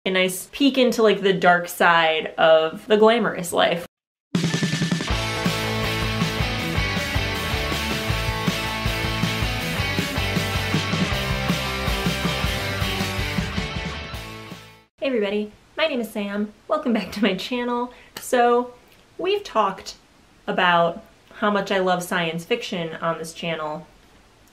a nice peek into like the dark side of the glamorous life. Hey everybody, my name is Sam. Welcome back to my channel. So we've talked about how much I love science fiction on this channel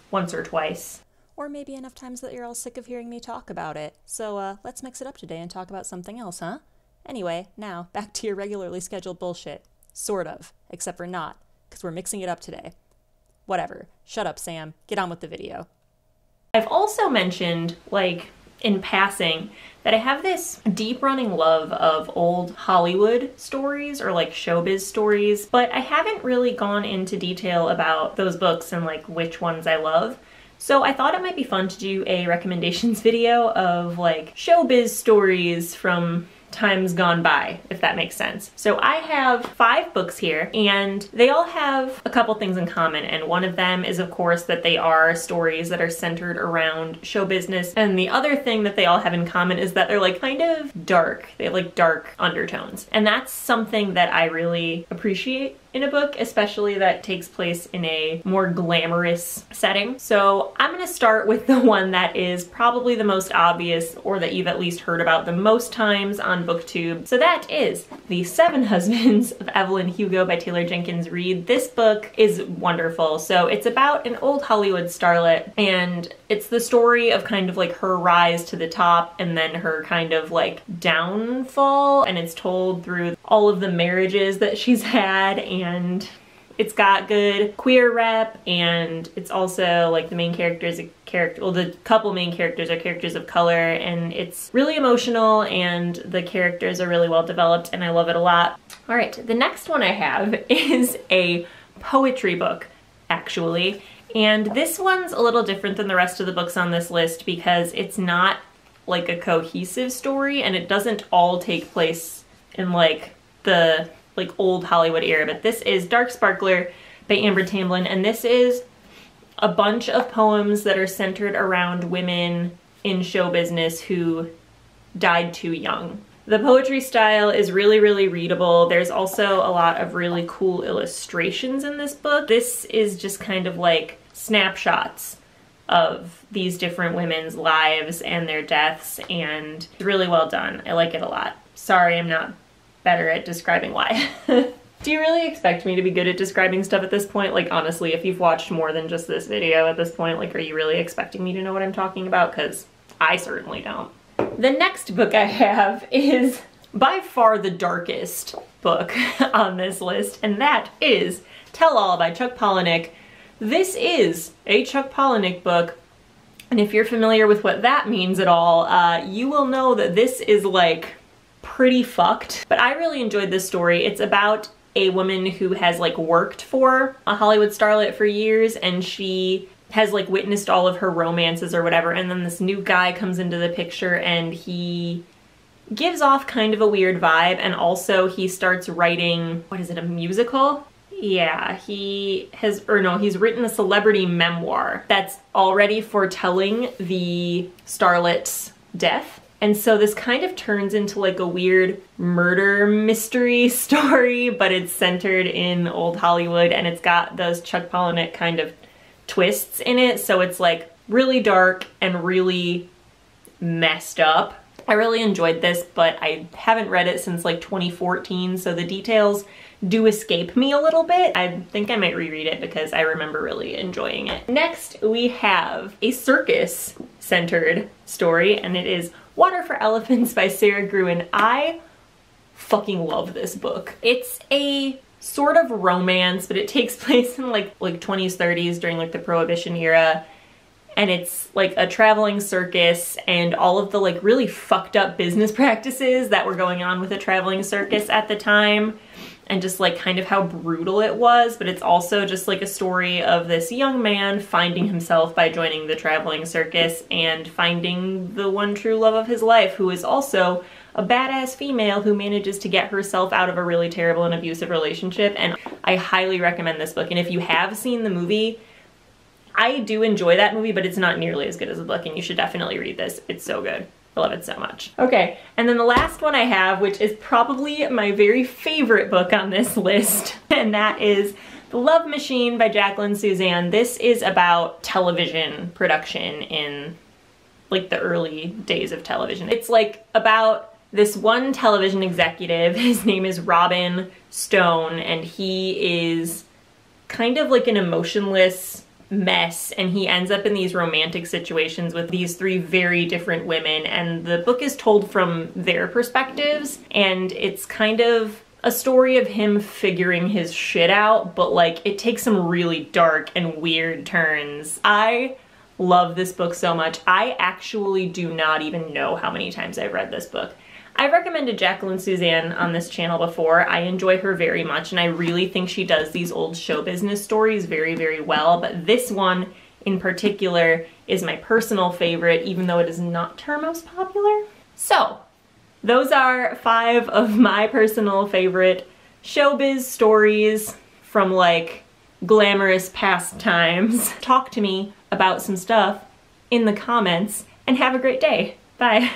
once or twice. Or maybe enough times that you're all sick of hearing me talk about it. So let's mix it up today and talk about something else, huh? Anyway, now back to your regularly scheduled bullshit. Sort of, except for not, because we're mixing it up today. Whatever. Shut up, Sam. Get on with the video. I've also mentioned, like, in passing, that I have this deep running love of old Hollywood stories or like showbiz stories, but I haven't really gone into detail about those books and like which ones I love. So I thought it might be fun to do a recommendations video of like showbiz stories from times gone by, if that makes sense. So I have 5 books here, and they all have a couple things in common, and one of them is of course that they are stories that are centered around show business, and the other thing that they all have in common is that they're like kind of dark. They have like dark undertones, and that's something that I really appreciate in a book, especially that takes place in a more glamorous setting. So I'm gonna start with the one that is probably the most obvious, or that you've at least heard about the most times on BookTube. So that is The 7 Husbands of Evelyn Hugo by Taylor Jenkins Reid. This book is wonderful. So it's about an old Hollywood starlet, and it's the story of kind of like her rise to the top and then her kind of like downfall, and it's told through all of the marriages that she's had, and it's got good queer rep, and it's also like the main character is the couple main characters are characters of color, and it's really emotional and the characters are really well developed and I love it a lot. All right, the next one I have is a poetry book, actually, and this one's a little different than the rest of the books on this list because it's not like a cohesive story, and it doesn't all take place in like the old Hollywood era, but this is Dark Sparkler by Amber Tamblyn, and this is a bunch of poems that are centered around women in show business who died too young. The poetry style is really, really readable. There's also a lot of really cool illustrations in this book. This is just kind of like snapshots of these different women's lives and their deaths, and it's really well done. I like it a lot. Sorry, I'm not better at describing why. Do you really expect me to be good at describing stuff at this point? Like, honestly, if you've watched more than just this video at this point, like, are you really expecting me to know what I'm talking about? Because I certainly don't. The next book I have is by far the darkest book on this list, and that is Tell All by Chuck Palahniuk. This is a Chuck Palahniuk book, and if you're familiar with what that means at all, you will know that this is like pretty fucked. But I really enjoyed this story. It's about a woman who has like worked for a Hollywood starlet for years, and she has like witnessed all of her romances or whatever, and then this new guy comes into the picture and he gives off kind of a weird vibe, and also he starts writing, what is it, a musical? Yeah, he's written a celebrity memoir that's already foretelling the starlet's death. And so this kind of turns into like a weird murder mystery story, but it's centered in old Hollywood, and it's got those Chuck Palahniuk kind of twists in it. So it's like really dark and really messed up. I really enjoyed this, but I haven't read it since like 2014, so the details do escape me a little bit. I think I might reread it because I remember really enjoying it. Next, we have a circus-centered story, and it is Water for Elephants by Sarah Gruen. I fucking love this book. It's a sort of romance, but it takes place in like 20s, 30s during like the Prohibition era. And it's like a traveling circus, and all of the like really fucked up business practices that were going on with a traveling circus at the time, and just like kind of how brutal it was. But it's also just like a story of this young man finding himself by joining the traveling circus and finding the one true love of his life, who is also a badass female who manages to get herself out of a really terrible and abusive relationship. And I highly recommend this book. And if you have seen the movie, I do enjoy that movie, but it's not nearly as good as the book, and you should definitely read this. It's so good. I love it so much. Okay, and then the last one I have, which is probably my very favorite book on this list, and that is The Love Machine by Jacqueline Suzanne. This is about television production in like the early days of television. It's like about this one television executive. His name is Robin Stone, and he is kind of like an emotionless mess, and he ends up in these romantic situations with these three very different women, and the book is told from their perspectives, and it's kind of a story of him figuring his shit out, but like it takes some really dark and weird turns. I love this book so much. I actually do not even know how many times I've read this book. I've recommended Jacqueline Suzanne on this channel before. I enjoy her very much, and I really think she does these old show business stories very, very well, but this one in particular is my personal favorite, even though it is not her most popular. So, those are 5 of my personal favorite showbiz stories from like glamorous past times. Talk to me about some stuff in the comments, and have a great day. Bye.